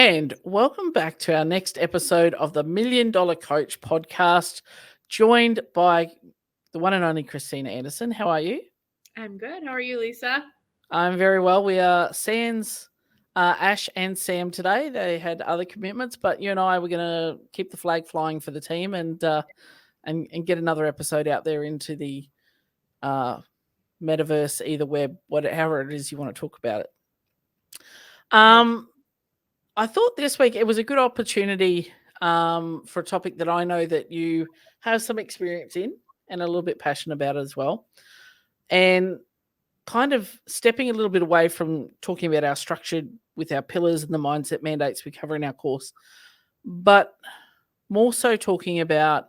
And welcome back to our next episode of the $1 Million Coach podcast, joined by the one and only Christina Anderson. How are you? I'm good. How are you, Lisa? I'm very well. We are sans Ash and Sam today. They had other commitments, but you and I were going to keep the flag flying for the team and get another episode out there into the metaverse, either web, however it is you want to talk about it. I thought this week it was a good opportunity for a topic that I know that you have some experience in and a little bit passionate about as well. And kind of stepping a little bit away from talking about our structure with our pillars and the mindset mandates we cover in our course, but more so talking about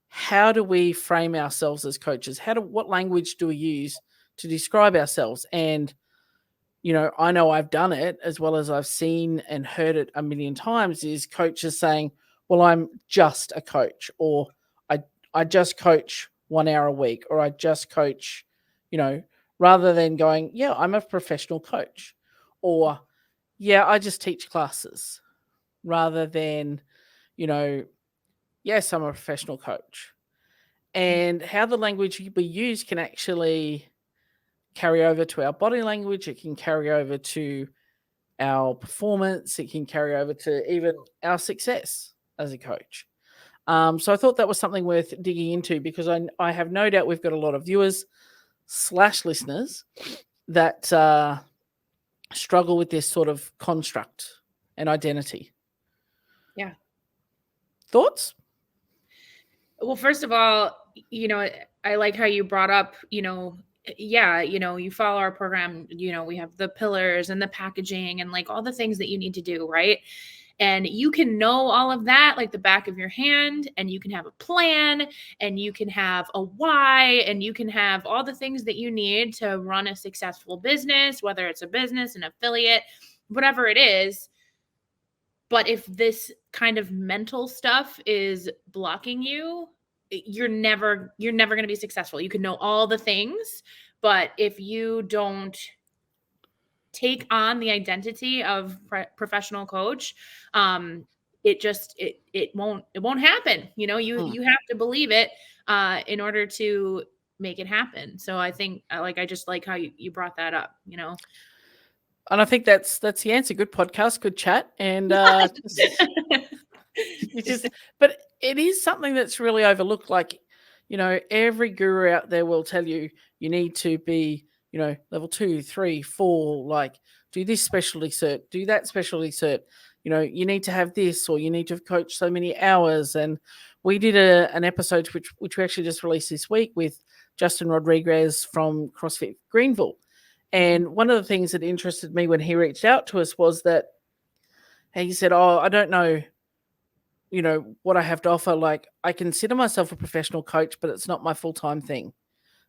how do we frame ourselves as coaches? What language do we use to describe ourselves? And I know I've done it as well as I've seen and heard it a million times, is coaches saying, well, I'm just a coach, or I just coach 1 hour a week, or I just coach, rather than going, yeah, I'm a professional coach, or yeah, I just teach classes, rather than, yes, I'm a professional coach. And how the language we use can actually carry over to our body language. It can carry over to our performance. It can carry over to even our success as a coach. So I thought that was something worth digging into, because I have no doubt we've got a lot of viewers / listeners that struggle with this sort of construct and identity. Yeah. Thoughts? Well, first of all, I like how you brought up, you follow our program, we have the pillars and the packaging and like all the things that you need to do, right? And you can know all of that like the back of your hand, and you can have a plan, and you can have a why, and you can have all the things that you need to run a successful business, whether it's a business, an affiliate, whatever it is. But if this kind of mental stuff is blocking you, you're never going to be successful. You can know all the things, but if you don't take on the identity of professional coach, it won't happen. You have to believe it in order to make it happen. So I think I just like how you brought that up, And I think that's the answer. Good podcast, good chat, and but it is something that's really overlooked. Like, every guru out there will tell you need to be, level 2, 3, 4, like do this specialty cert, do that specialty cert. You need to have this, or you need to have coached so many hours. And we did an episode which we actually just released this week with Justin Rodriguez from CrossFit Greenville. And one of the things that interested me when he reached out to us was that he said, oh, I don't know, what I have to offer. Like, I consider myself a professional coach, but it's not my full-time thing.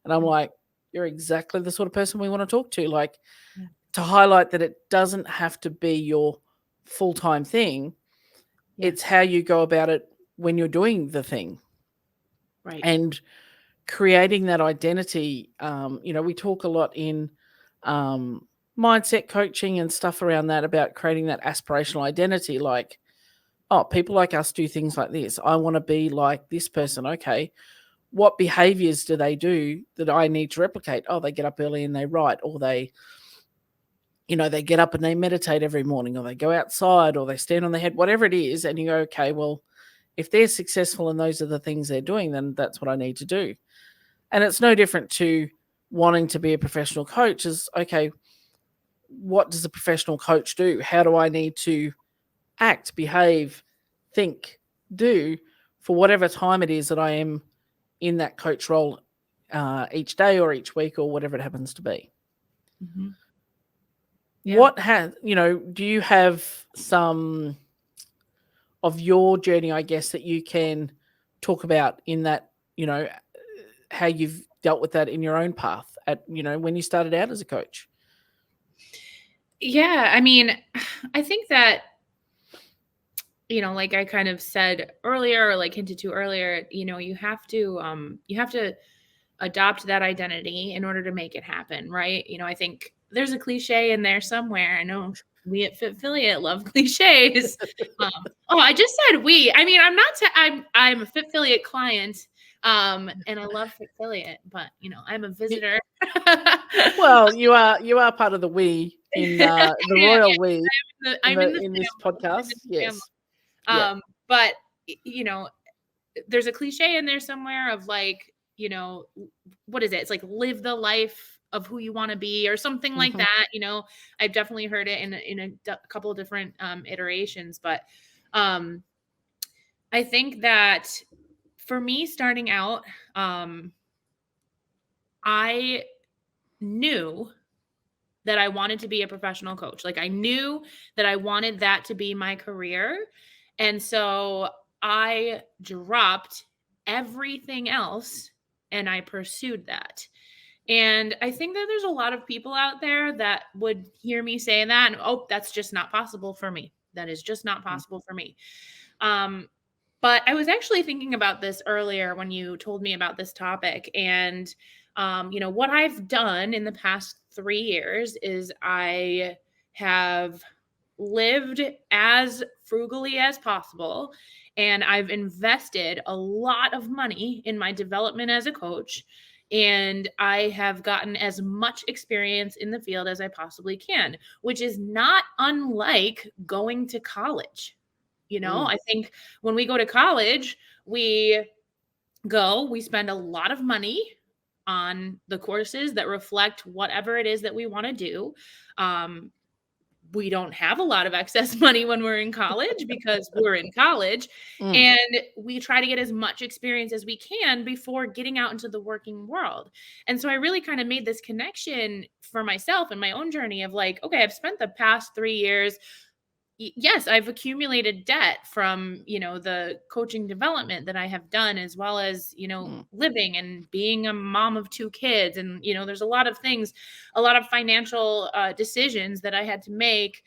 And I'm like, you're exactly the sort of person we want to talk to. Like, to highlight that it doesn't have to be your full-time thing. Yeah. It's how you go about it when you're doing the thing. Right. And creating that identity. We talk a lot in mindset coaching and stuff around that, about creating that aspirational identity. Like, oh, people like us do things like this. I want to be like this person. Okay, what behaviors do they do that I need to replicate? Oh, they get up early and they write, or they get up and they meditate every morning, or they go outside, or they stand on their head, whatever it is. And you go, okay, well, if they're successful and those are the things they're doing, then that's what I need to do. And it's no different to wanting to be a professional coach. Is, okay, what does a professional coach do? How do I need to act, behave, think, do for whatever time it is that I am in that coach role each day or each week or whatever it happens to be? Mm-hmm. Yeah. Do you have some of your journey, I guess, that you can talk about in that, how you've dealt with that in your own path at, when you started out as a coach? Yeah. I mean, I think that, like I kind of said earlier, or like hinted to earlier, you have to adopt that identity in order to make it happen. Right. I think there's a cliche in there somewhere. I know we at Fit Affiliate love cliches. I just said we. I mean, I'm not. I'm a Fit Affiliate client, and I love Fit Affiliate, but I'm a visitor. Well, you are part of the we in the royal we I'm in the in this family. I'm in podcast. the Yes. family. But there's a cliche in there somewhere of like, what is it? It's like live the life of who you want to be or something like that. I've definitely heard it in a couple of different iterations, but I think that for me starting out, I knew that I wanted to be a professional coach. Like I knew that I wanted that to be my career. And so I dropped everything else and I pursued that. And I think that there's a lot of people out there that would hear me say that and, oh, that's just not possible for me. That is just not possible for me. But I was actually thinking about this earlier when you told me about this topic. And, what I've done in the past 3 years is I have lived as frugally as possible. And I've invested a lot of money in my development as a coach. And I have gotten as much experience in the field as I possibly can, which is not unlike going to college. I think when we go to college, we spend a lot of money on the courses that reflect whatever it is that we want to do. We don't have a lot of excess money when we're in college because we're in college, and we try to get as much experience as we can before getting out into the working world. And so I really kind of made this connection for myself and my own journey of like, okay, I've spent the past 3 years. Yes, I've accumulated debt from, the coaching development that I have done, as well as, living and being a mom of 2 kids. And, there's a lot of things, a lot of financial decisions that I had to make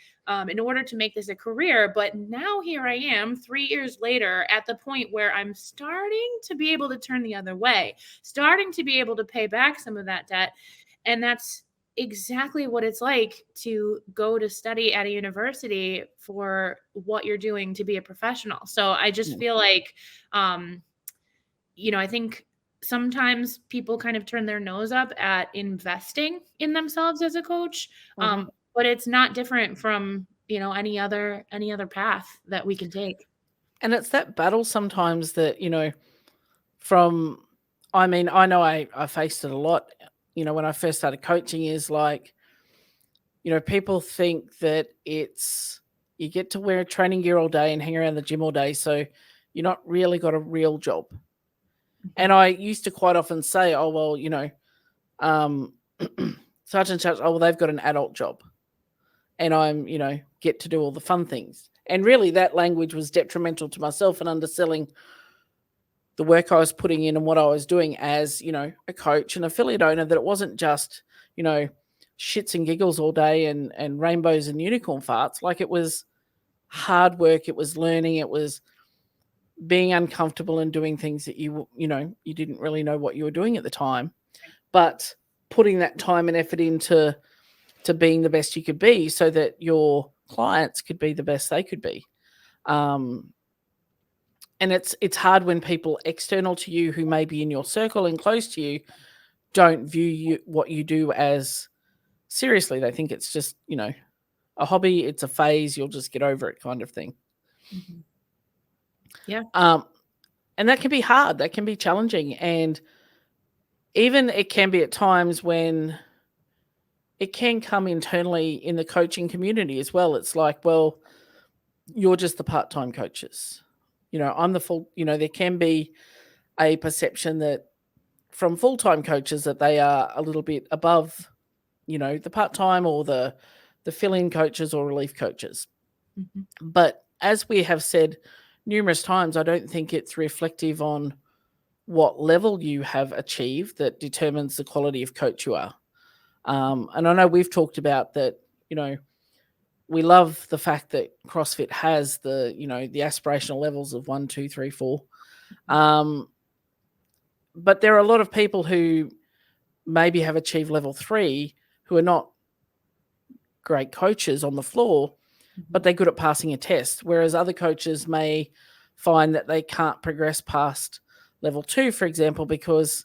in order to make this a career. But now here I am 3 years later at the point where I'm starting to be able to turn the other way, starting to be able to pay back some of that debt. And that's exactly what it's like to go to study at a university for what you're doing to be a professional. So I just feel like, I think sometimes people kind of turn their nose up at investing in themselves as a coach. But it's not different from, any other path that we can take. And it's that battle sometimes that, I know I faced it a lot, when I first started coaching is like, people think that you get to wear training gear all day and hang around the gym all day. So you're not really got a real job. And I used to quite often say, oh, well, such and such, oh, well, they've got an adult job. And I'm, get to do all the fun things. And really that language was detrimental to myself and underselling the work I was putting in and what I was doing as, a coach and affiliate owner, that it wasn't just, shits and giggles all day and rainbows and unicorn farts. Like it was hard work. It was learning. It was being uncomfortable and doing things that you didn't really know what you were doing at the time, but putting that time and effort into being the best you could be so that your clients could be the best they could be. And it's hard when people external to you who may be in your circle and close to you don't view what you do as seriously. They think it's just, a hobby, it's a phase, you'll just get over it kind of thing. Yeah. And that can be hard. That can be challenging. And even it can be at times when it can come internally in the coaching community as well. It's like, well, you're just the part-time coaches. I'm the full, there can be a perception that from full-time coaches that they are a little bit above, the part-time or the fill-in coaches or relief coaches. But as we have said numerous times, I don't think it's reflective on what level you have achieved that determines the quality of coach you are. And I know we've talked about that, we love the fact that CrossFit has the, the aspirational levels of 1, 2, 3, 4. But there are a lot of people who maybe have achieved level 3 who are not great coaches on the floor, but they're good at passing a test. Whereas other coaches may find that they can't progress past level 2, for example, because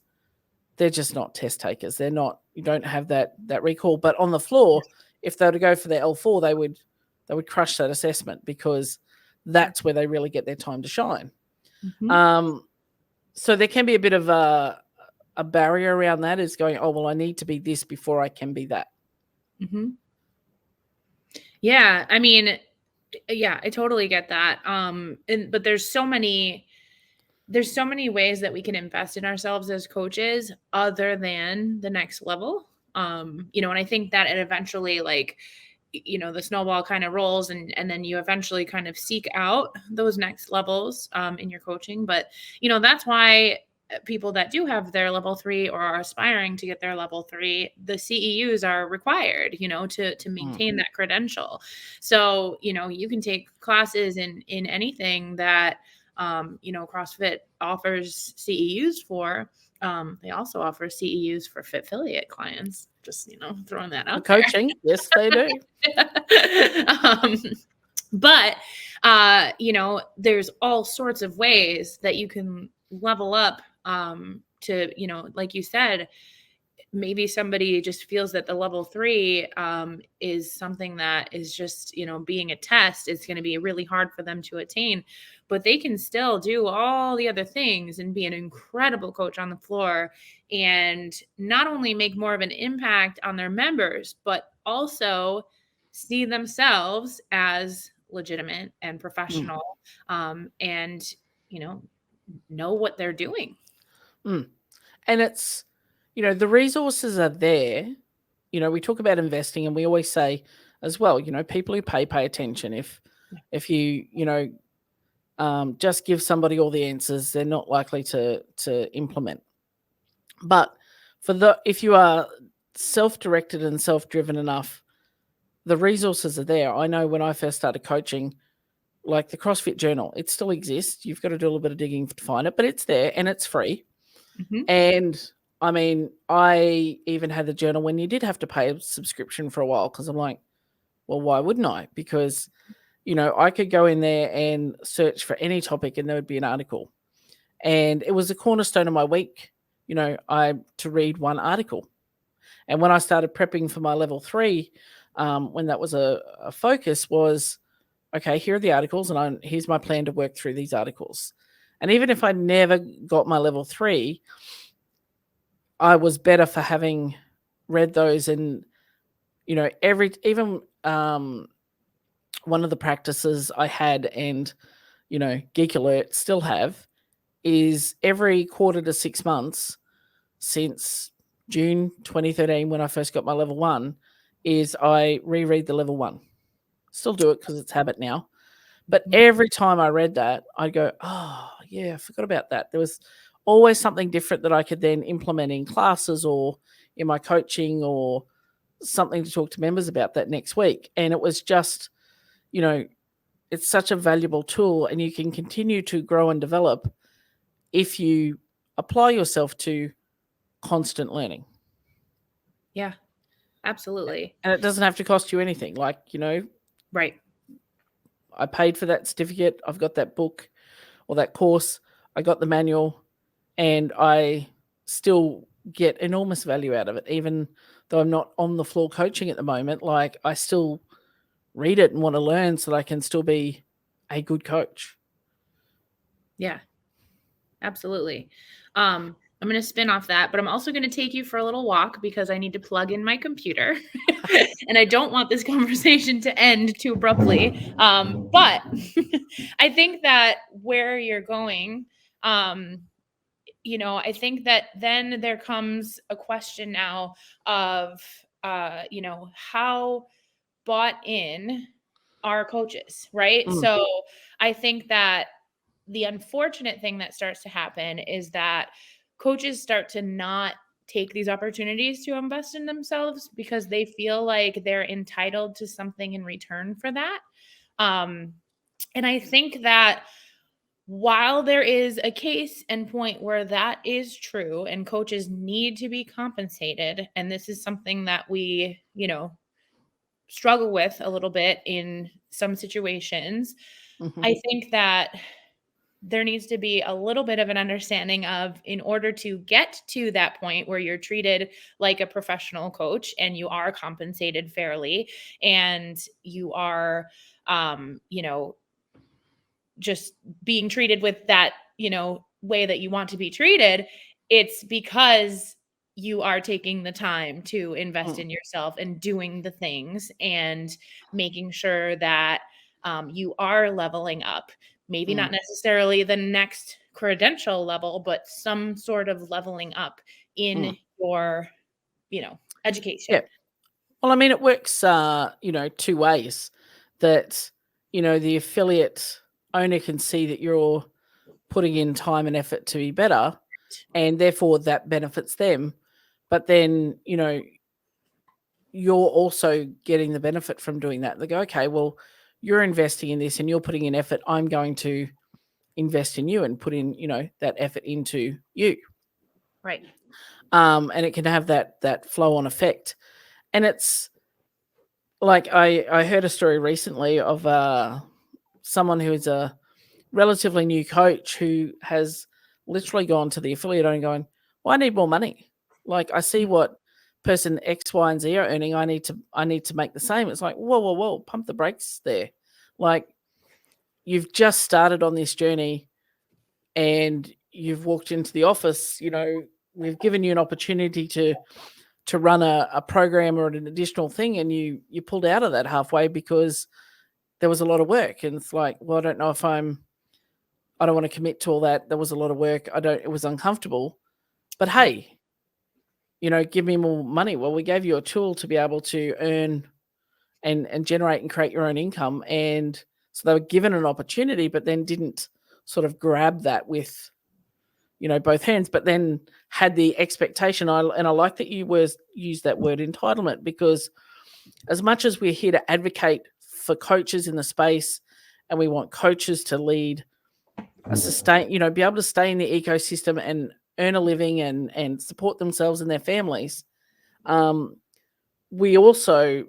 they're just not test takers. They're not, you don't have that recall. But on the floor, if they were to go for their L4, they would crush that assessment, because that's where they really get their time to shine. So there can be a bit of a barrier around that, is going, oh, well, I need to be this before I can be that. Yeah, I mean, yeah, I totally get that. But there's so many ways that we can invest in ourselves as coaches other than the next level. And I think that it eventually, like, the snowball kind of rolls, and then you eventually kind of seek out those next levels in your coaching. But, that's why people that do have their level 3 or are aspiring to get their level 3, the CEUs are required, to maintain that credential. So, you can take classes in anything that, CrossFit offers CEUs for. They also offer CEUs for Fitfiliate clients. Just, throwing that out there. Coaching, yes, they do. But, there's all sorts of ways that you can level up to, like you said, maybe somebody just feels that the level 3 is something that is just, being a test. It's going to be really hard for them to attain, but they can still do all the other things and be an incredible coach on the floor, and not only make more of an impact on their members, but also see themselves as legitimate and professional, and, know what they're doing. And it's, the resources are there. We talk about investing, and we always say as well, people who pay attention. If you, just give somebody all the answers, they're not likely to implement. But if you are self-directed and self-driven enough, the resources are there. I know when I first started coaching, like the CrossFit Journal, it still exists. You've got to do a little bit of digging to find it, but it's there and it's free. And I mean, I even had the journal when you did have to pay a subscription for a while, because I'm like, well, why wouldn't I? Because, I could go in there and search for any topic and there would be an article. And it was a cornerstone of my week, to read one article. And when I started prepping for my level 3, when that was a focus, was, okay, here are the articles, and here's my plan to work through these articles. And even if I never got my level 3, I was better for having read those. And, even one of the practices I had, and, Geek Alert still have, is every quarter to 6 months since June 2013, when I first got my level 1, is I reread the level 1. Still do it because it's habit now. But every time I read that, I'd go, oh, yeah, I forgot about that. There was always something different that I could then implement in classes or in my coaching, or something to talk to members about that next week. And it was just, it's such a valuable tool, and you can continue to grow and develop if you apply yourself to constant learning. Yeah, absolutely. And it doesn't have to cost you anything. Like, right. I paid for that certificate. I've got that book or that course. I got the manual, and I still get enormous value out of it. Even though I'm not on the floor coaching at the moment, like, I still read it and want to learn so that I can still be a good coach. Yeah, absolutely. I'm going to spin off that, but I'm also going to take you for a little walk, because I need to plug in my computer and I don't want this conversation to end too abruptly. But I think that where you're going, I think that then there comes a question now of, how bought in are coaches, right? So I think that the unfortunate thing that starts to happen is that coaches start to not take these opportunities to invest in themselves, because they feel like they're entitled to something in return for that. And I think that while there is a case and point where that is true, and coaches need to be compensated, and this is something that we, struggle with a little bit in some situations, Mhm. I think that there needs to be a little bit of an understanding of, in order to get to that point where you're treated like a professional coach and you are compensated fairly and you are, you know, just being treated with that, way that you want to be treated, it's because you are taking the time to invest Mm, in yourself and doing the things and making sure that you are leveling up. Maybe mm, not necessarily the next credential level, but some sort of leveling up mm. in your, education. Yeah. Well, I mean, it works, two ways. That, the affiliate owner can see that you're putting in time and effort to be better, and therefore that benefits them. But then, you're also getting the benefit from doing that. They go, okay, well, you're investing in this and you're putting in effort. I'm going to invest in you and put in, that effort into you. Right. And it can have that flow on effect. And it's like I heard a story recently of someone who is a relatively new coach who has literally gone to the affiliate owner going, well, I need more money. Like, I see what person X, Y, and Z are earning. I need to make the same. It's like, whoa, whoa, whoa, pump the brakes there. Like, you've just started on this journey and you've walked into the office, we've given you an opportunity to run a program or an additional thing, and you pulled out of that halfway because there was a lot of work. And it's like, well, I don't know if I don't want to commit to all that. There was a lot of work. It was uncomfortable. But Right. hey, give me more money. Well, we gave you a tool to be able to earn and generate and create your own income. And so they were given an opportunity, but then didn't sort of grab that with, both hands, but then had the expectation. I like that you used that word entitlement, because as much as we're here to advocate for coaches in the space, and we want coaches to lead be able to stay in the ecosystem and earn a living and support themselves and their families. We also,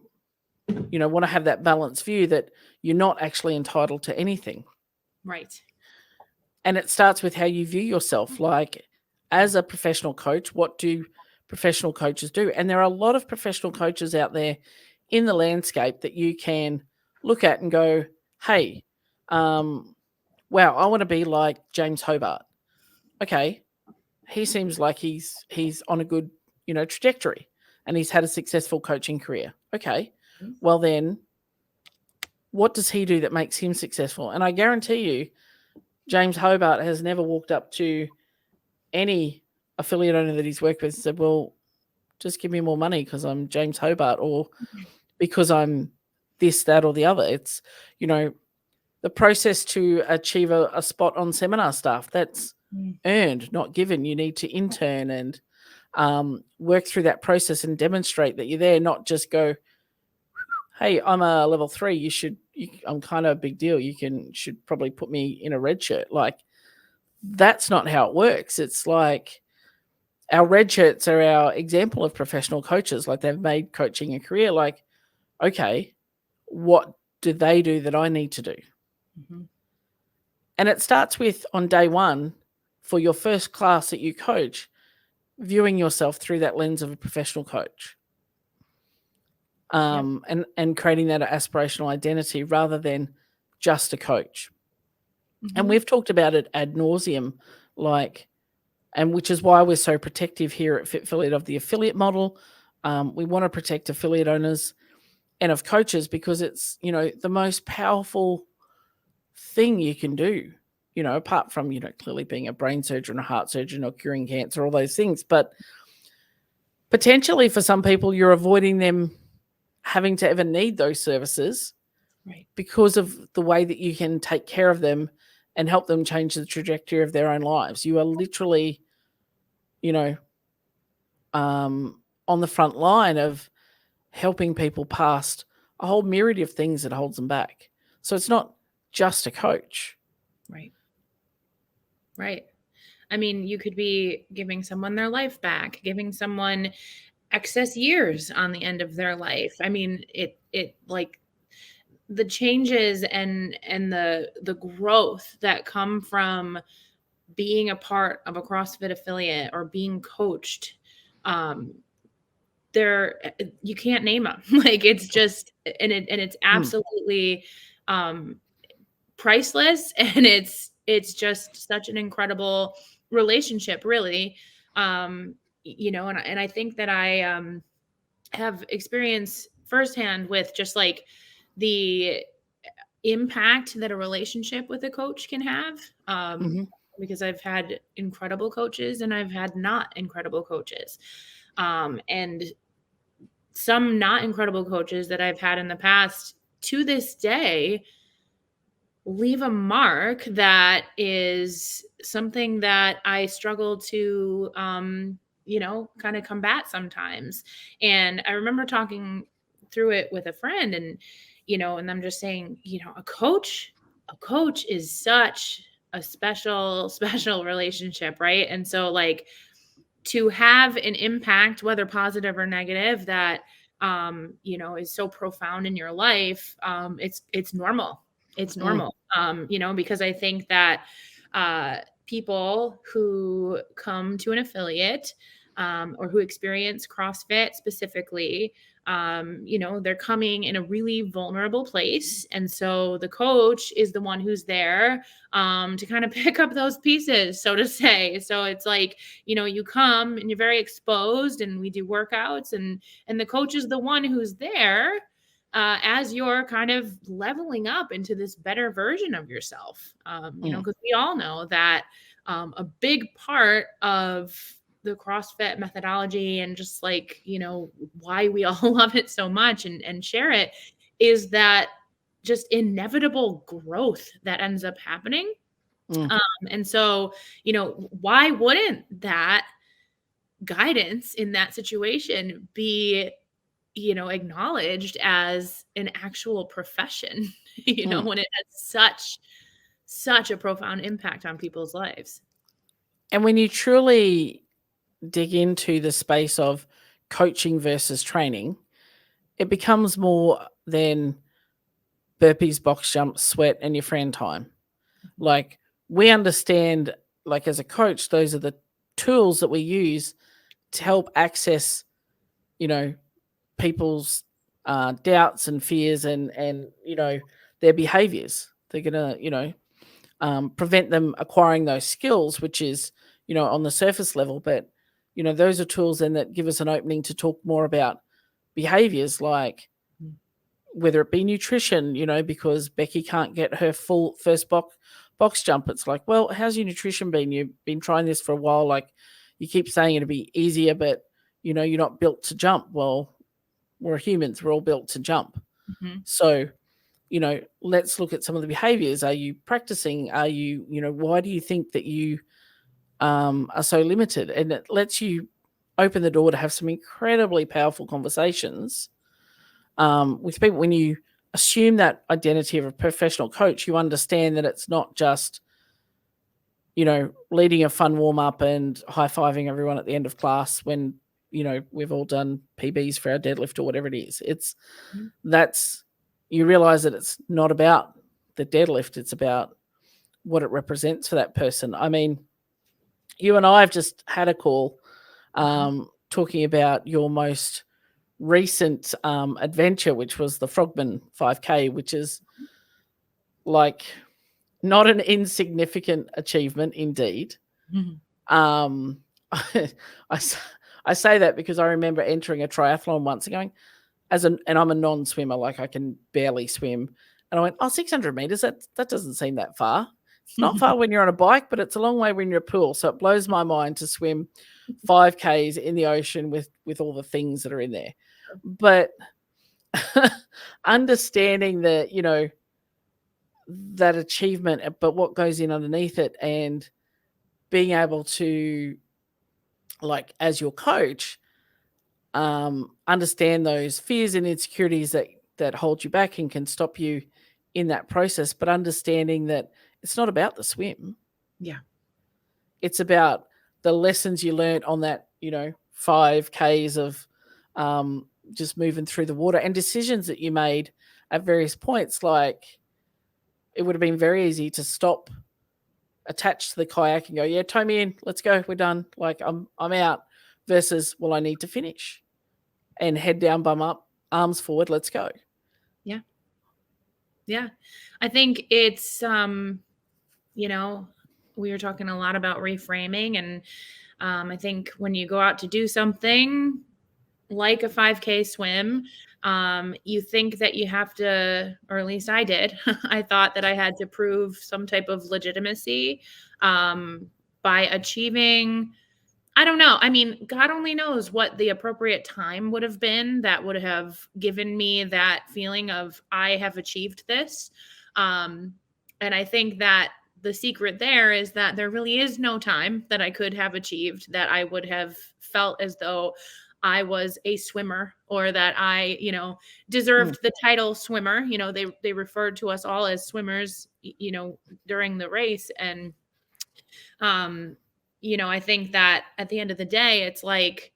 want to have that balanced view that you're not actually entitled to anything. Right. And it starts with how you view yourself. Like, as a professional coach, what do professional coaches do? And there are a lot of professional coaches out there in the landscape that you can look at and go, hey, wow, I want to be like James Hobart. Okay, he seems like he's on a good, trajectory, and he's had a successful coaching career. Okay, well then, what does he do that makes him successful? And I guarantee you, James Hobart has never walked up to any affiliate owner that he's worked with and said, well, just give me more money because I'm James Hobart, or because I'm this, that, or the other. It's, the process to achieve a spot on seminar staff, that's earned, not given. You need to intern and work through that process and demonstrate that you're there, not just go, hey, I'm a level 3. I'm kind of a big deal. Should probably put me in a red shirt. Like, that's not how it works. It's like, our red shirts are our example of professional coaches. Like, they've made coaching a career. Like, okay, what do they do that I need to do? Mm-hmm. And it starts with, on day one, for your first class that you coach, viewing yourself through that lens of a professional coach. And creating that aspirational identity rather than just a coach. Mm-hmm. And we've talked about it ad nauseum, and which is why we're so protective here at FitFiliate of the affiliate model. We want to protect affiliate owners and of coaches, because it's, the most powerful thing you can do, apart from, clearly being a brain surgeon, a heart surgeon, or curing cancer, all those things. But potentially for some people, you're avoiding them having to ever need those services, right, because of the way that you can take care of them and help them change the trajectory of their own lives. You are literally, you know, on the front line of helping people past a whole myriad of things that holds them back. So it's not just a coach. right, right. I mean, you could be giving someone their life back, giving someone excess years on the end of their life. I mean, it like the changes and the growth that come from being a part of a CrossFit affiliate or being coached, there you can't name them. Like it's just and it's absolutely priceless, and it's just such an incredible relationship, really. And I think that I have experience firsthand with just like the impact that a relationship with a coach can have. Because I've had incredible coaches and I've had not incredible coaches. And some not incredible coaches that I've had in the past to this day leave a mark that is something that I struggle to, kind of combat sometimes. And I remember talking through it with a friend and I'm just saying, a coach is such a special, special relationship. Right. And so like to have an impact, whether positive or negative, that, is so profound in your life. It's normal. It's normal, because I think that people who come to an affiliate or who experience CrossFit specifically, they're coming in a really vulnerable place. And so the coach is the one who's there to kind of pick up those pieces, so to say. So it's like, you come and you're very exposed and we do workouts and the coach is the one who's there as you're kind of leveling up into this better version of yourself, because we all know that a big part of the CrossFit methodology and just like, why we all love it so much and share it is that just inevitable growth that ends up happening. And so, why wouldn't that guidance in that situation be acknowledged as an actual profession, when it has such a profound impact on people's lives. And when you truly dig into the space of coaching versus training, it becomes more than burpees, box jumps, sweat, and your friend time. Like we understand, like as a coach, those are the tools that we use to help access, people's doubts and fears and their behaviors. They're gonna prevent them acquiring those skills, which is on the surface level. But those are tools then that give us an opening to talk more about behaviors, like whether it be nutrition, because Becky can't get her full first box jump. It's like, well, how's your nutrition been? You've been trying this for a while. Like you keep saying it'll be easier, but you're not built to jump. Well, we're humans. We're all built to jump. So, let's look at some of the behaviors. Are you practicing? Are you, why do you think that you are so limited? And it lets you open the door to have some incredibly powerful conversations with people. When you assume that identity of a professional coach, you understand that it's not just, leading a fun warm up and high-fiving everyone at the end of class when, we've all done PBs for our deadlift or whatever it is. You realize that it's not about the deadlift. It's about what it represents for that person. I mean, you and I have just had a call talking about your most recent adventure, which was the Frogman 5K, which is like not an insignificant achievement indeed. I say that because I remember entering a triathlon once and going, and I'm a non-swimmer, like I can barely swim. And I went, 600 meters, that doesn't seem that far. It's not far when you're on a bike, but it's a long way when you're a pool. So it blows my mind to swim 5Ks in the ocean with all the things that are in there. But understanding that, that achievement, but what goes in underneath it, and being able to, like, as your coach, understand those fears and insecurities that hold you back and can stop you in that process, but understanding that it's not about the swim. Yeah. It's about the lessons you learned on that, 5Ks of just moving through the water, and decisions that you made at various points. Like, it would have been very easy to stop, attach to the kayak and go, yeah, tow me in, let's go, we're done. Like, I'm out, versus, well, I need to finish, and head down, bum up, arms forward, let's go. Yeah. Yeah. I think it's, you know, we were talking a lot about reframing, and I think when you go out to do something like a 5K swim, you think that you have to, or at least I did, I thought that I had to prove some type of legitimacy by achieving, I don't know. I mean, God only knows what the appropriate time would have been that would have given me that feeling of, I have achieved this. And I think that the secret there is that there really is no time that I could have achieved that I would have felt as though I was a swimmer, or that I, deserved the title swimmer. They referred to us all as swimmers, during the race. And, I think that at the end of the day, it's like,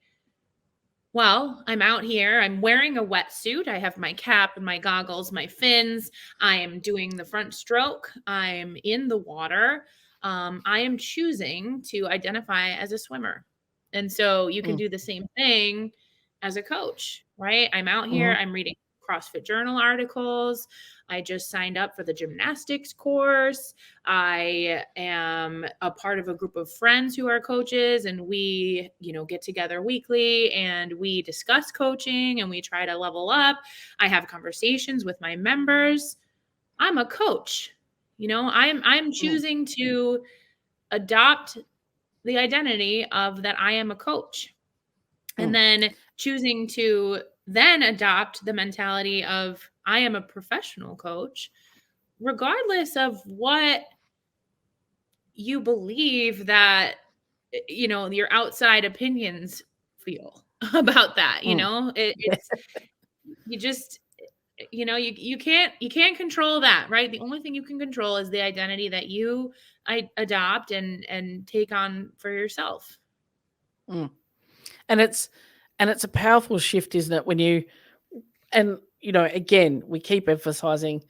well, I'm out here, I'm wearing a wetsuit, I have my cap and my goggles, my fins, I am doing the front stroke, I'm in the water. I am choosing to identify as a swimmer. And so you can do the same thing as a coach, right? I'm out here, I'm reading CrossFit Journal articles. I just signed up for the gymnastics course. I am a part of a group of friends who are coaches, and we, get together weekly and we discuss coaching and we try to level up. I have conversations with my members. I'm a coach. I'm choosing to adopt the identity of that I am a coach. And then choosing to then adopt the mentality of I am a professional coach, regardless of what you believe that, your outside opinions feel about that. It's, you just, you can't control that, right? The only thing you can control is the identity that you adopt and take on for yourself. And it's a powerful shift, isn't it? When you, and again, we keep emphasizing,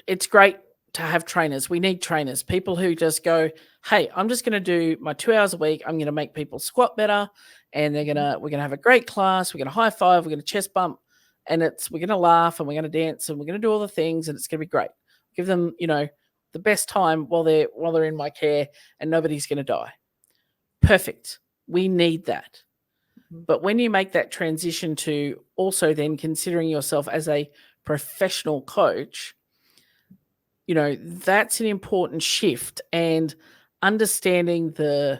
it's great to have trainers. We need trainers, people who just go, hey, I'm just going to do my 2 hours a week. I'm going to make people squat better, and we're going to have a great class. We're going to high five. We're going to chest bump, and we're going to laugh, and we're going to dance, and we're going to do all the things, and it's going to be great. Give them, the best time while they're in my care, and nobody's going to die. Perfect. We need that. But when you make that transition to also then considering yourself as a professional coach, that's an important shift, and understanding I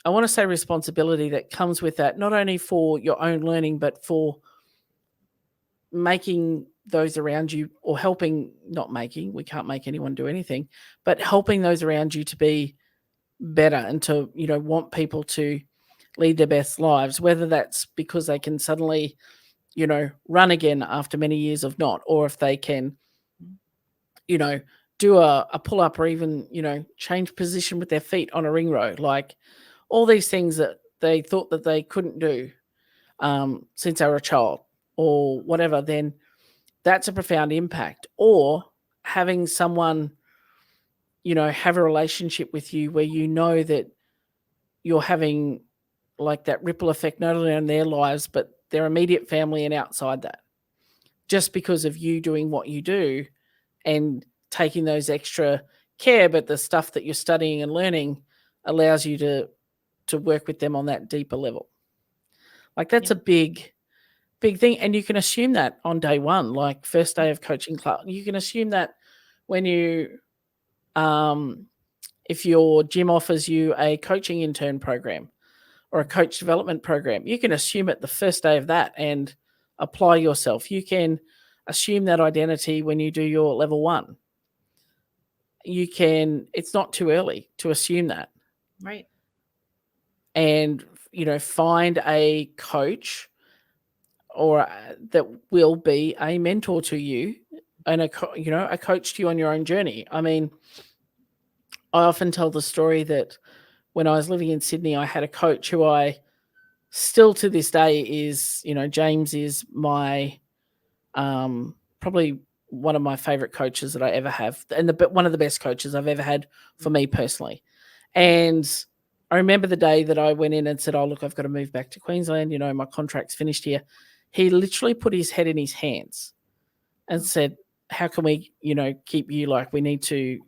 want to say responsibility that comes with that, not only for your own learning, but for making those around you, or we can't make anyone do anything, but helping those around you to be better, and to, want people to lead their best lives, whether that's because they can suddenly, run again after many years of not, or if they can, do a pull up, or even, change position with their feet on a ring row, like all these things that they thought that they couldn't do since they were a child or whatever, then that's a profound impact. Or having someone, have a relationship with you where that you're having like that ripple effect, not only on their lives, but their immediate family and outside that, just because of you doing what you do and taking those extra care. But the stuff that you're studying and learning allows you to work with them on that deeper level. Like, that's a big thing. And you can assume that on day one, like first day of coaching class, you can assume that when you, if your gym offers you a coaching intern program or a coach development program, you can assume it the first day of that and apply yourself. You can assume that identity when you do your level 1. It's not too early to assume that. Right. And, find a coach or that will be a mentor to you and a coach to you on your own journey. I mean, I often tell the story that when I was living in Sydney, I had a coach who I still to this day is, James is my probably one of my favorite coaches that I ever have, and one of the best coaches I've ever had for me personally. And I remember the day that I went in and said, "Oh, look, I've got to move back to Queensland. My contract's finished here." He literally put his head in his hands and said, "How can we, keep you? Like, we need to,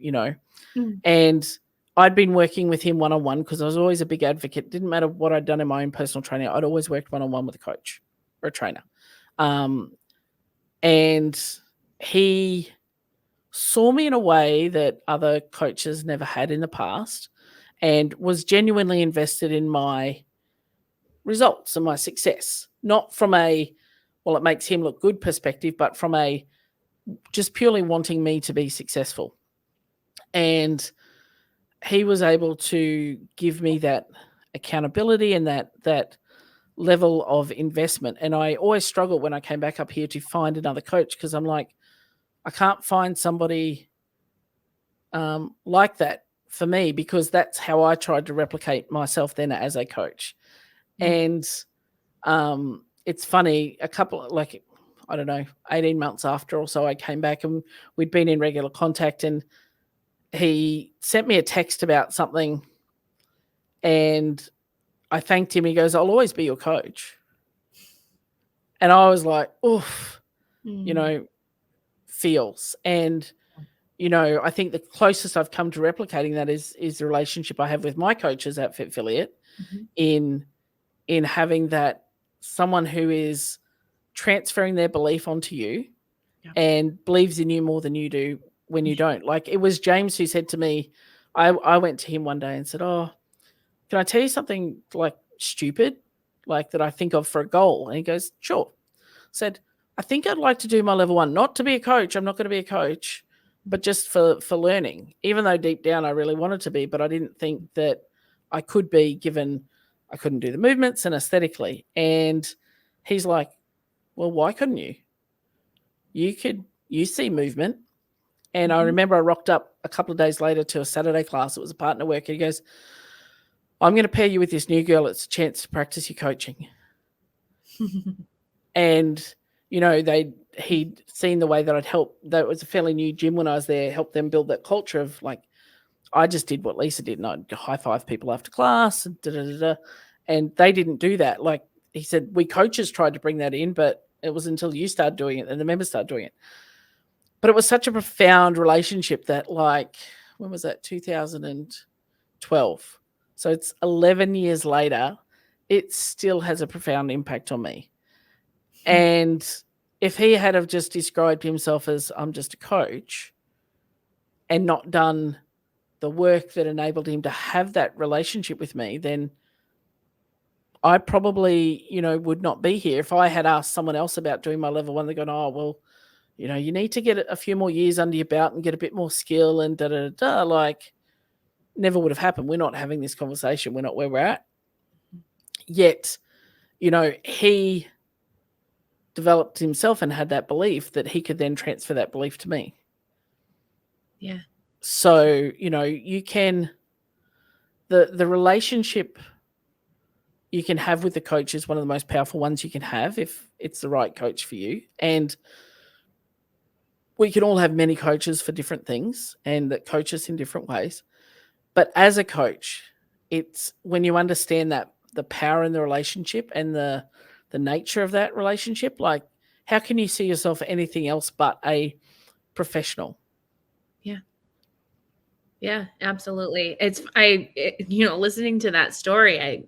And I'd been working with him one-on-one because I was always a big advocate. It didn't matter what I'd done in my own personal training. I'd always worked one-on-one with a coach or a trainer. And he saw me in a way that other coaches never had in the past and was genuinely invested in my results and my success. Not from a, well, it makes him look good perspective, but from a just purely wanting me to be successful. And he was able to give me that accountability and that level of investment. And I always struggled when I came back up here to find another coach because I'm like, I can't find somebody like that for me, because that's how I tried to replicate myself then as a coach. And it's funny, a couple, like, I don't know, 18 months after or so, I came back and we'd been in regular contact, and he sent me a text about something, and I thanked him. He goes, "I'll always be your coach." And I was like, oof, feels. And, I think the closest I've come to replicating that is the relationship I have with my coaches at FitFiliate, in having that someone who is transferring their belief onto you and believes in you more than you do when you don't. Like, it was James who said to me, I went to him one day and said, "Oh, can I tell you something like stupid, like that I think of for a goal?" And he goes, "Sure." Said, "I think I'd like to do my level 1, not to be a coach. I'm not going to be a coach, but just for learning, even though deep down I really wanted to be, but I didn't think that I could be, given I couldn't do the movements and aesthetically." And he's like, "Well, why couldn't you? You see movement." And I remember I rocked up a couple of days later to a Saturday class. It was a partner work. And he goes, "I'm going to pair you with this new girl. It's a chance to practice your coaching." And, he'd seen the way that I'd helped. That was a fairly new gym when I was there, helped them build that culture of, like, I just did what Lisa did, and I'd high five people after class and and they didn't do that. Like he said, we coaches tried to bring that in, but it was until you started doing it and the members started doing it. But it was such a profound relationship that, like, when was that? 2012. So it's 11 years later. It still has a profound impact on me. And if he had have just described himself as, "I'm just a coach," and not done the work that enabled him to have that relationship with me, then I probably, would not be here. If I had asked someone else about doing my level 1, they're going, "Oh, well, you need to get a few more years under your belt and get a bit more skill," and like, never would have happened. We're not having this conversation. We're not where we're at. Yet, he developed himself and had that belief that he could then transfer that belief to me. Yeah. So, you can, the relationship you can have with the coach is one of the most powerful ones you can have if it's the right coach for you. And we can all have many coaches for different things and that coach us in different ways. But as a coach, it's when you understand that the power in the relationship and the nature of that relationship, like, how can you see yourself anything else but a professional? Yeah, absolutely. Listening to that story,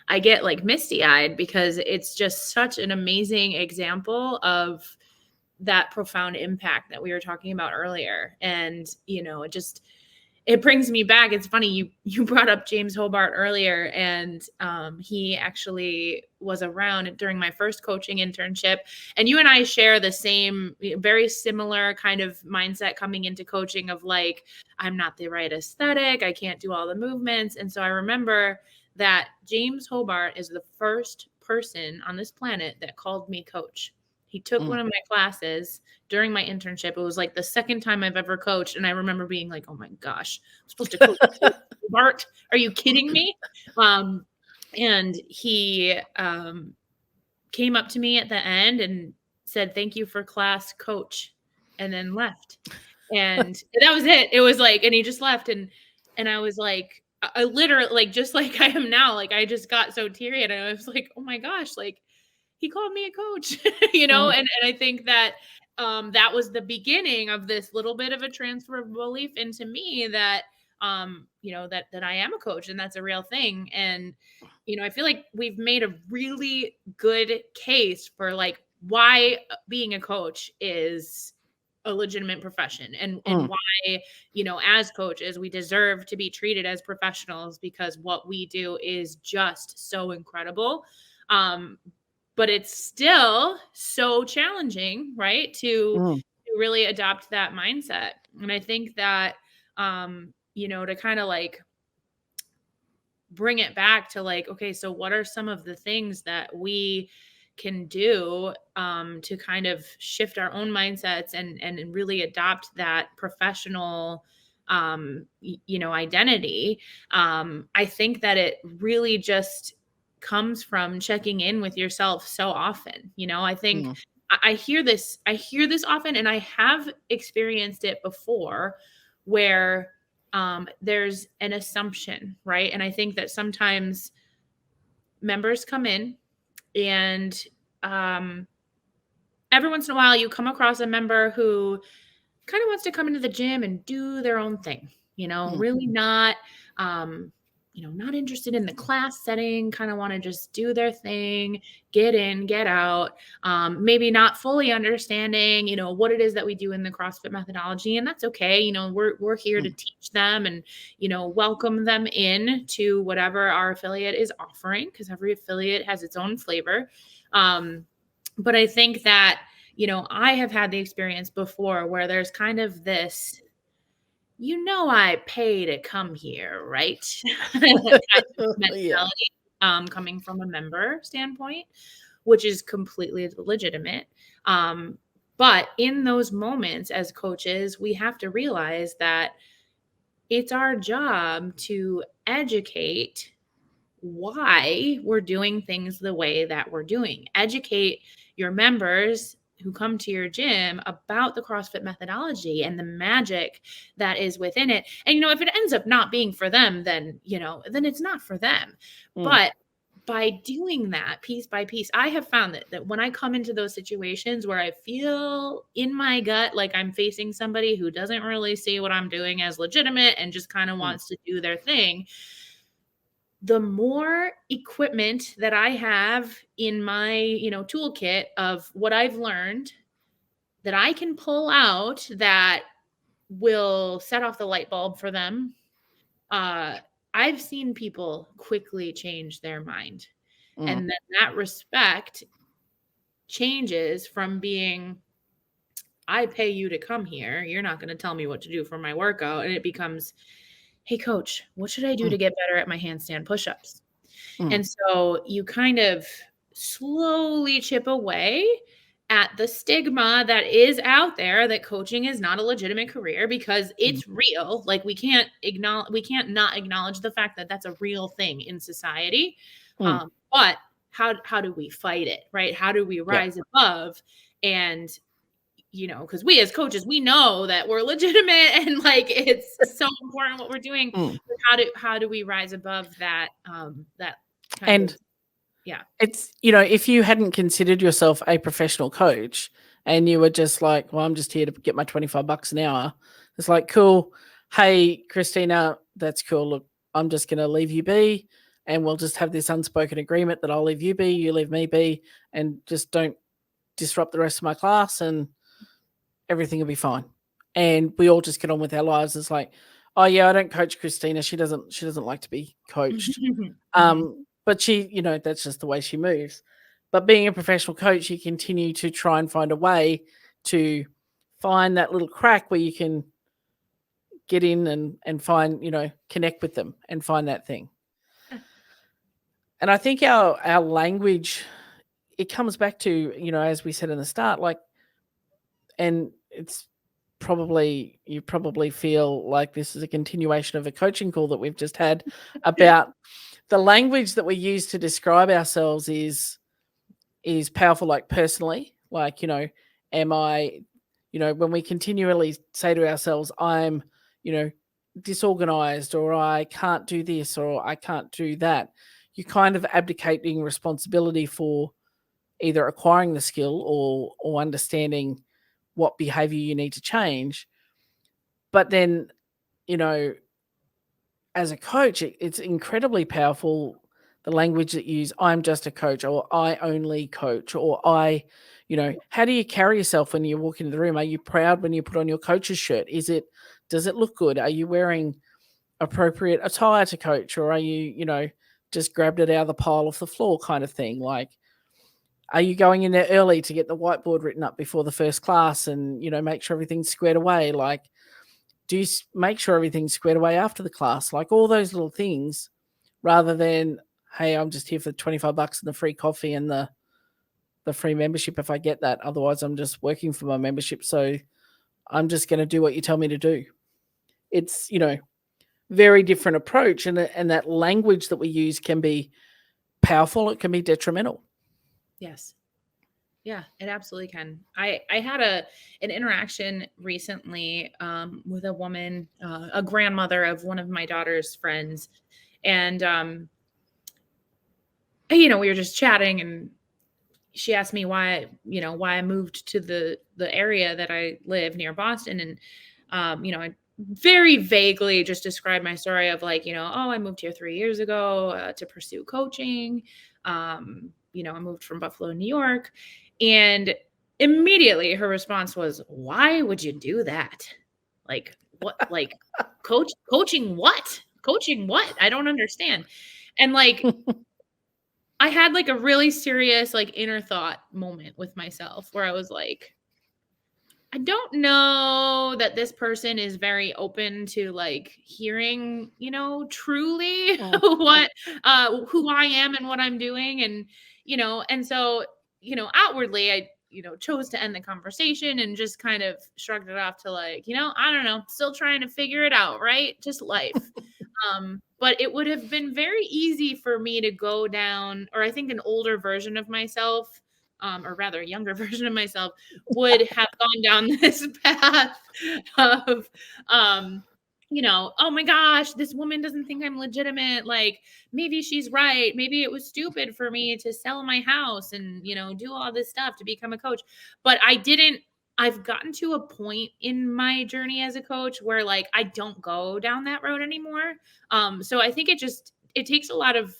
I get like misty-eyed because it's just such an amazing example of that profound impact that we were talking about earlier. And, it brings me back. It's funny, you brought up James Hobart earlier, and he actually was around during my first coaching internship. And you and I share the same, very similar kind of mindset coming into coaching of, like, I'm not the right aesthetic. I can't do all the movements. And so I remember that James Hobart is the first person on this planet that called me coach. He took one of my classes during my internship. It was like the second time I've ever coached. And I remember being like, "Oh my gosh, I'm supposed to coach Bart. Are you kidding me?" And he came up to me at the end and said, "Thank you for class, coach," and then left. And that was it. It was like, and he just left. And I was like, I literally, like, just like I am now, like, I just got so teary-eyed, and I was like, oh my gosh, like, he called me a coach, you know? Mm, And I think that that was the beginning of this little bit of a transfer of belief into me that you know, that I am a coach, and that's a real thing. And you know, I feel like we've made a really good case for like why being a coach is a legitimate profession, and mm, why, you know, as coaches we deserve to be treated as professionals, because what we do is just so incredible. um but it's still so challenging, right, mm, to really adopt that mindset. And I think that you know, to kind of like bring it back to like, okay, so what are some of the things that we can do to kind of shift our own mindsets and really adopt that professional you know, identity. I think that it really just comes from checking in with yourself so often. You know, I think mm, I hear this often, and I have experienced it before, where there's an assumption, right? And I think that sometimes members come in, and um, every once in a while you come across a member who kind of wants to come into the gym and do their own thing, you know, mm, really not, um, you know, not interested in the class setting, kind of want to just do their thing, get in, get out, maybe not fully understanding, you know, what it is that we do in the CrossFit methodology. And that's okay. You know, we're here to mm, teach them and, you know, welcome them in to whatever our affiliate is offering, because every affiliate has its own flavor. Um, but I think that, you know, I have had the experience before where there's kind of this, you know, I pay to come here, right? Kind of yeah. mentality, coming from a member standpoint, which is completely legitimate. Um, but in those moments as coaches, we have to realize that it's our job to educate why we're doing things the way that we're doing. Educate your members who come to your gym about the CrossFit methodology and the magic that is within it. And, you know, if it ends up not being for them, then, you know, then it's not for them. Mm, But by doing that piece by piece, I have found that when I come into those situations where I feel in my gut like I'm facing somebody who doesn't really see what I'm doing as legitimate and just kind of mm, wants to do their thing, the more equipment that I have in my, you know, toolkit of what I've learned that I can pull out that will set off the light bulb for them, uh, I've seen people quickly change their mind. mm, And then that respect changes from being, I pay you to come here, you're not going to tell me what to do for my workout. And it becomes, hey, coach, what should I do mm, to get better at my handstand push ups? mm, And so you kind of slowly chip away at the stigma that is out there that coaching is not a legitimate career, because mm, it's real. Like we can't not acknowledge the fact that that's a real thing in society. mm. But how do we fight it, right? How do we Yeah. rise above? And you know, because we as coaches, we know that we're legitimate and like it's so important what we're doing. Mm. But how do we rise above that that kind of, And yeah. it's, you know, if you hadn't considered yourself a professional coach and you were just like, well, I'm just here to get my $25 an hour, it's like, cool. Hey, Christina, that's cool. Look, I'm just going to leave you be, and we'll just have this unspoken agreement that I'll leave you be, you leave me be, and just don't disrupt the rest of my class, and everything will be fine. And we all just get on with our lives. It's like, oh yeah, I don't coach Christina. She doesn't like to be coached. Mhm. But she, you know, that's just the way she moves. But being a professional coach, you continue to try and find a way to find that little crack where you can get in and find, you know, connect with them and find that thing. And I think our language, it comes back to, you know, as we said in the start, like, and it's probably, you probably feel like this is a continuation of a coaching call that we've just had about the language that we use to describe ourselves is powerful, like personally, like, am I, when we continually say to ourselves, I'm, disorganized, or I can't do this, or I can't do that, you're kind of abdicating responsibility for either acquiring the skill or understanding what behavior you need to change. But then, as a coach, it's incredibly powerful, the language that you use, I'm just a coach, or I only coach, or how do you carry yourself when you walk into the room? Are you proud when you put on your coach's shirt? Does it look good? Are you wearing appropriate attire to coach, or are you, just grabbed it out of the pile off the floor kind of thing? Like, are you going in there early to get the whiteboard written up before the first class and, make sure everything's squared away? Like, do you make sure everything's squared away after the class? Like, all those little things, rather than, hey, I'm just here for $25 and the free coffee and the free membership if I get that. Otherwise, I'm just working for my membership. So I'm just going to do what you tell me to do. It's, very different approach. And that language that we use can be powerful. It can be detrimental. Yes. Yeah, it absolutely can. I had an interaction recently with a woman, a grandmother of one of my daughter's friends, and we were just chatting, and she asked me why I moved to the area that I live near Boston, and I very vaguely just described my story of like, oh, I moved here 3 years ago to pursue coaching. I moved from Buffalo, New York. And immediately her response was, why would you do that? Like, what, like coaching what? Coaching what? I don't understand. And like, I had like a really serious, like, inner thought moment with myself where I was like, I don't know that this person is very open to like hearing, truly what, who I am and what I'm doing. And, and so, outwardly, I, chose to end the conversation and just kind of shrugged it off to like, I don't know, still trying to figure it out, right? Just life. But it would have been very easy for me to go down, or I think an older version of myself, or rather a younger version of myself, would have gone down this path of, oh my gosh, this woman doesn't think I'm legitimate. Like, maybe she's right. Maybe it was stupid for me to sell my house and, do all this stuff to become a coach. But I've gotten to a point in my journey as a coach where like, I don't go down that road anymore. So I think it takes a lot of,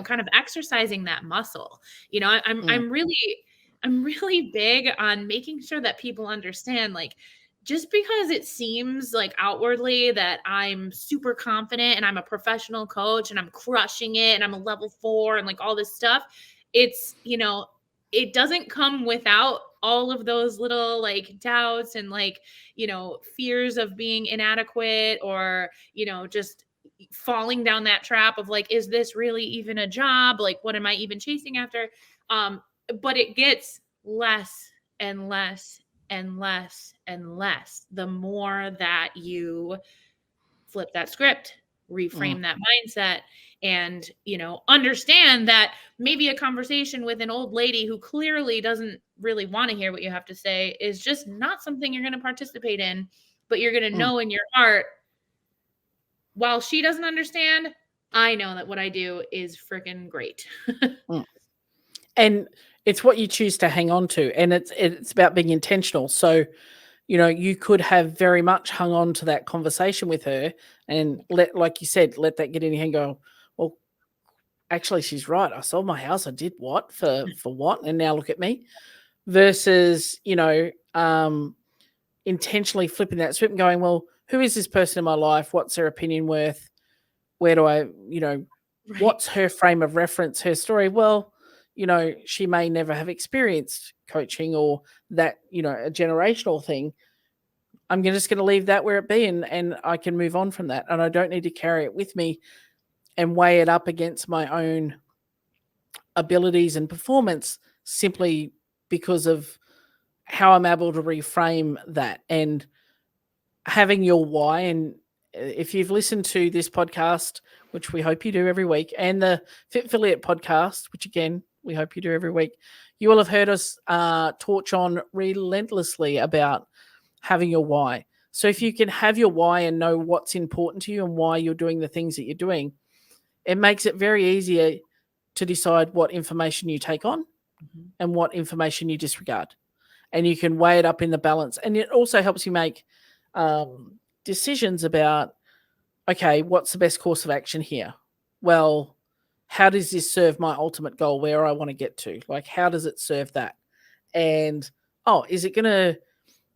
kind of exercising that muscle. I'm really big on making sure that people understand, like, just because it seems like outwardly that I'm super confident and I'm a professional coach and I'm crushing it and I'm a level 4 and like all this stuff, it's, it doesn't come without all of those little like doubts and like, fears of being inadequate, or, just falling down that trap of like, is this really even a job? Like, what am I even chasing after? But it gets less and less and less and less the more that you flip that script, reframe that mindset, and understand that maybe a conversation with an old lady who clearly doesn't really want to hear what you have to say is just not something you're going to participate in. But you're going to know in your heart, while she doesn't understand, I know that what I do is freaking great. And it's what you choose to hang on to, and it's about being intentional. So, you could have very much hung on to that conversation with her and like you said, let that get in your head and go, well, actually, she's right. I sold my house. I did what for what? And now look at me. Versus, intentionally flipping that script and going, well, who is this person in my life? What's their opinion worth? Where do I, Right. what's her frame of reference, her story? Well, she may never have experienced coaching or that, a generational thing. I'm just going to leave that where it be, and I can move on from that. And I don't need to carry it with me and weigh it up against my own abilities and performance simply because of how I'm able to reframe that. And having your why if you've listened to this podcast, which we hope you do every week, and the Fit Affiliate podcast, which again we hope you do every week, you will have heard us torch on relentlessly about having your why. So if you can have your why and know what's important to you and why you're doing the things that you're doing, it makes it very easier to decide what information you take on and what information you disregard. And you can weigh it up in the balance. And it also helps you make decisions about, okay, what's the best course of action here? Well, how does this serve my ultimate goal, where I want to get to? Like, how does it serve that? And, is it going to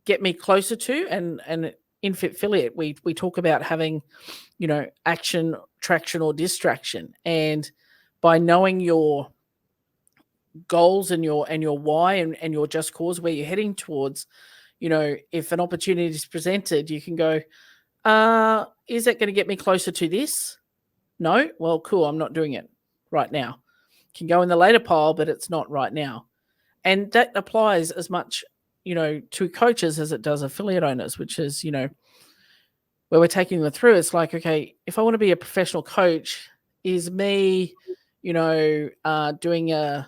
get me closer to? And in Fit Affiliate, we talk about having, action, traction, or distraction. And by knowing your goals and your why and your just cause, where you're heading towards, if an opportunity is presented, you can go, is that going to get me closer to this? No? Well, cool, I'm not doing it right now. Can go in the later pile, but it's not right now. And that applies as much, to coaches as it does affiliate owners, which is, where we're taking them through. It's like, okay, if I want to be a professional coach, is me, doing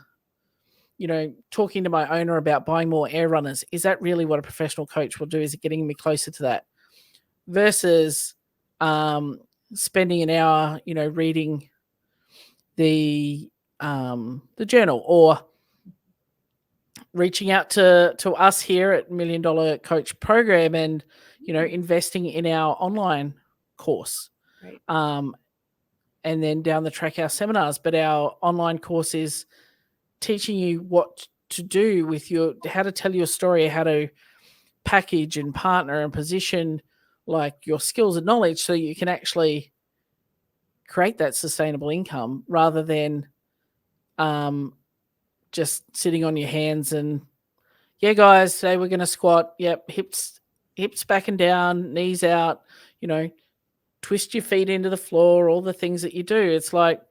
talking to my owner about buying more air runners, is that really what a professional coach will do? Is it getting me closer to that? Versus spending an hour, reading the journal, or reaching out to us here at $1 Million Coach Program and, investing in our online course. Right. And then down the track, our seminars. But our online course is teaching you what to do with how to tell your story, how to package and partner and position like your skills and knowledge so you can actually create that sustainable income rather than just sitting on your hands and, yeah, guys, today we're going to squat. Yep. Hips back and down, knees out, twist your feet into the floor, all the things that you do. It's like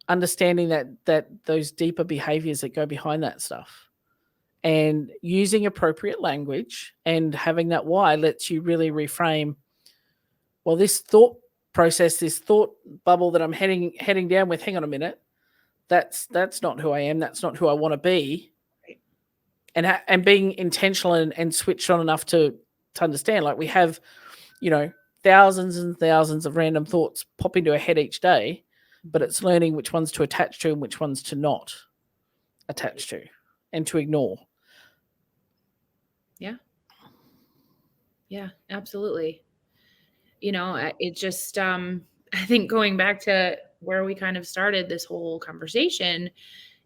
understanding that those deeper behaviors that go behind that stuff, and using appropriate language and having that why lets you really reframe, well, this thought process, this thought bubble that I'm heading down with, hang on a minute, that's not who I am. That's not who I want to be. And being intentional and switched on enough to understand, like we have, thousands and thousands of random thoughts pop into our head each day, but it's learning which ones to attach to and which ones to not attach to and to ignore. Yeah. Yeah, absolutely. It just, I think going back to where we kind of started this whole conversation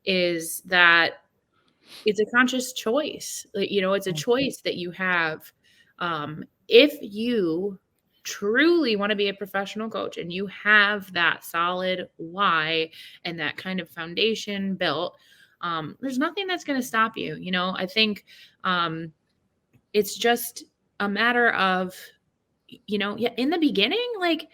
is that it's a conscious choice. It's a choice that you have. If you truly want to be a professional coach and you have that solid why and that kind of foundation built, there's nothing that's going to stop you. I think it's just a matter of, in the beginning, like,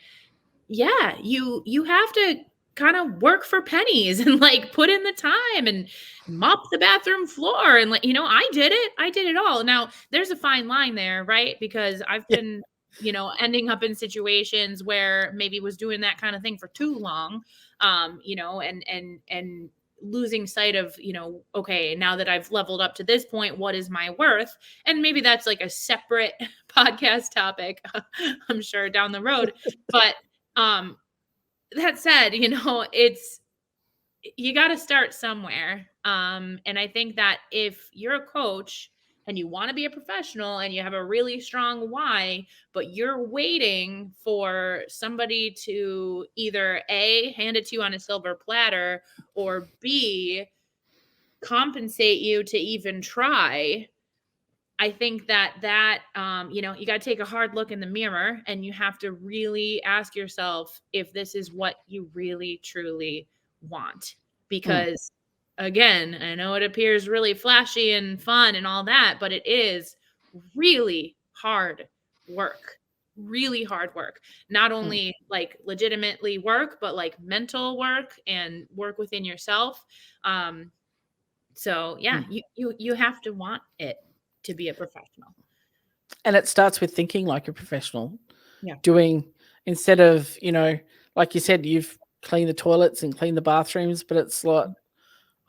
yeah, you have to kind of work for pennies and like put in the time and mop the bathroom floor and I did it all. Now there's a fine line there, right? Because I've been, ending up in situations where maybe was doing that kind of thing for too long, and losing sight of, okay, now that I've leveled up to this point, what is my worth? And maybe that's like a separate podcast topic, I'm sure down the road. But that said, it's, you got to start somewhere. And I think that if you're a coach and you want to be a professional and you have a really strong why, but you're waiting for somebody to either A, hand it to you on a silver platter, or B, compensate you to even try, I think that you got to take a hard look in the mirror and you have to really ask yourself if this is what you really, truly want. Because again, I know it appears really flashy and fun and all that, but it is really hard work. Really hard work. Not only like legitimately work, but like mental work and work within yourself. So yeah, you have to want it to be a professional. And it starts with thinking like a professional. doing, instead of, like you said, you've cleaned the toilets and cleaned the bathrooms, but it's like,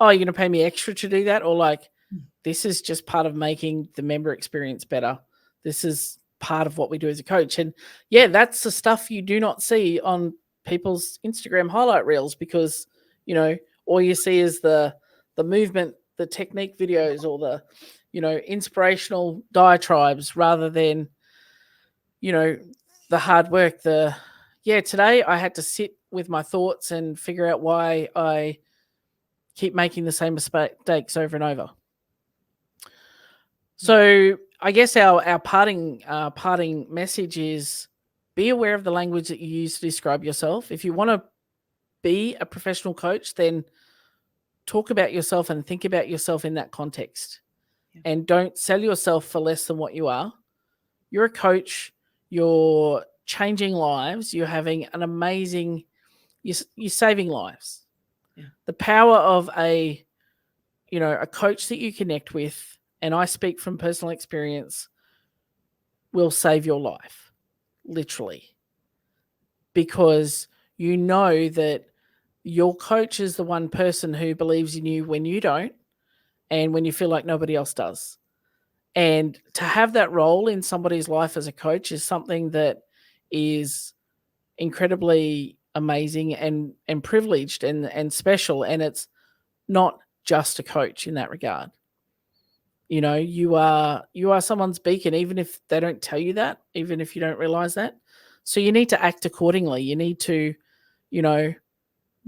oh, you're going to pay me extra to do that? Or like, this is just part of making the member experience better. This is part of what we do as a coach. And yeah, that's the stuff you do not see on people's Instagram highlight reels, because, all you see is the movement, the technique videos, or the, inspirational diatribes, rather than, the hard work. Today I had to sit with my thoughts and figure out why I keep making the same mistakes over and over. So I guess our parting message is, be aware of the language that you use to describe yourself. If you want to be a professional coach, then talk about yourself and think about yourself in that context. And don't sell yourself for less than what you are. You're a coach. You're changing lives. You're having an amazing, you're saving lives. The power of a coach that you connect with, and I speak from personal experience, will save your life, literally. Because you know that your coach is the one person who believes in you when you don't, and when you feel like nobody else does. And to have that role in somebody's life as a coach is something that is incredibly amazing and privileged and special. And it's not just a coach in that regard. You are someone's beacon, even if they don't tell you that, even if you don't realize that. So you need to act accordingly. You need to,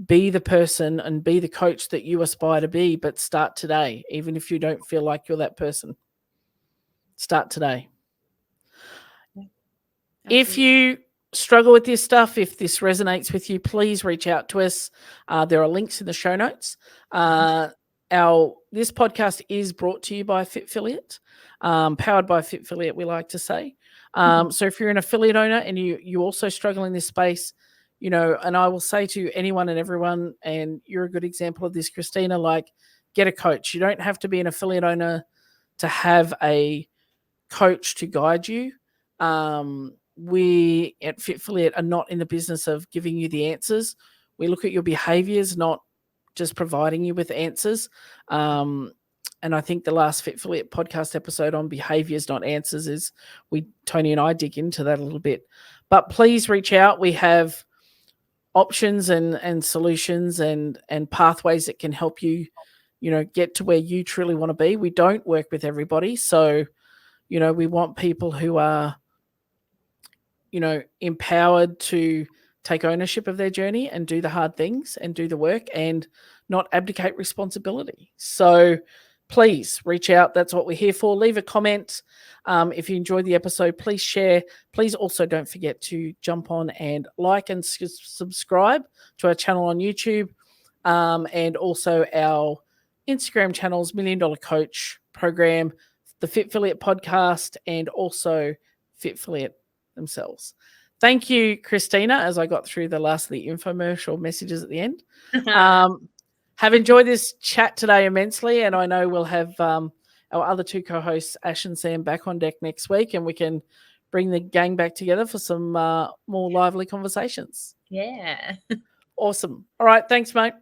be the person and be the coach that you aspire to be, but start today. Even if you don't feel like you're that person, start today. If you struggle with this stuff, if this resonates with you, please reach out to us. There are links in the show notes. This podcast is brought to you by FitFiliate, powered by FitFiliate, we like to say. So if you're an affiliate owner and you also struggle in this space, and I will say to anyone and everyone, and you're a good example of this, Christina, like, get a coach. You don't have to be an affiliate owner to have a coach to guide you. We at FitFiliate are not in the business of giving you the answers. We look at your behaviors, not just providing you with answers. And I think the last FitFiliate podcast episode on behaviors, not answers, is Tony and I dig into that a little bit. But please reach out. We have options and solutions and pathways that can help you, get to where you truly want to be. We don't work with everybody. So, we want people who are, empowered to take ownership of their journey and do the hard things and do the work and not abdicate responsibility. So please reach out. That's what we're here for. Leave a comment. If you enjoyed the episode, please share. Please also don't forget to jump on and like and subscribe to our channel on YouTube, and also our Instagram channels, $1 Million Coach Program, the FitFiliate podcast, and also FitFiliate themselves. Thank you, Christina, as I got through the last of the infomercial messages at the end. Have enjoyed this chat today immensely, and I know we'll have our other two co-hosts, Ash and Sam, back on deck next week, and we can bring the gang back together for some more lively conversations. Yeah. Awesome. All right. Thanks, mate.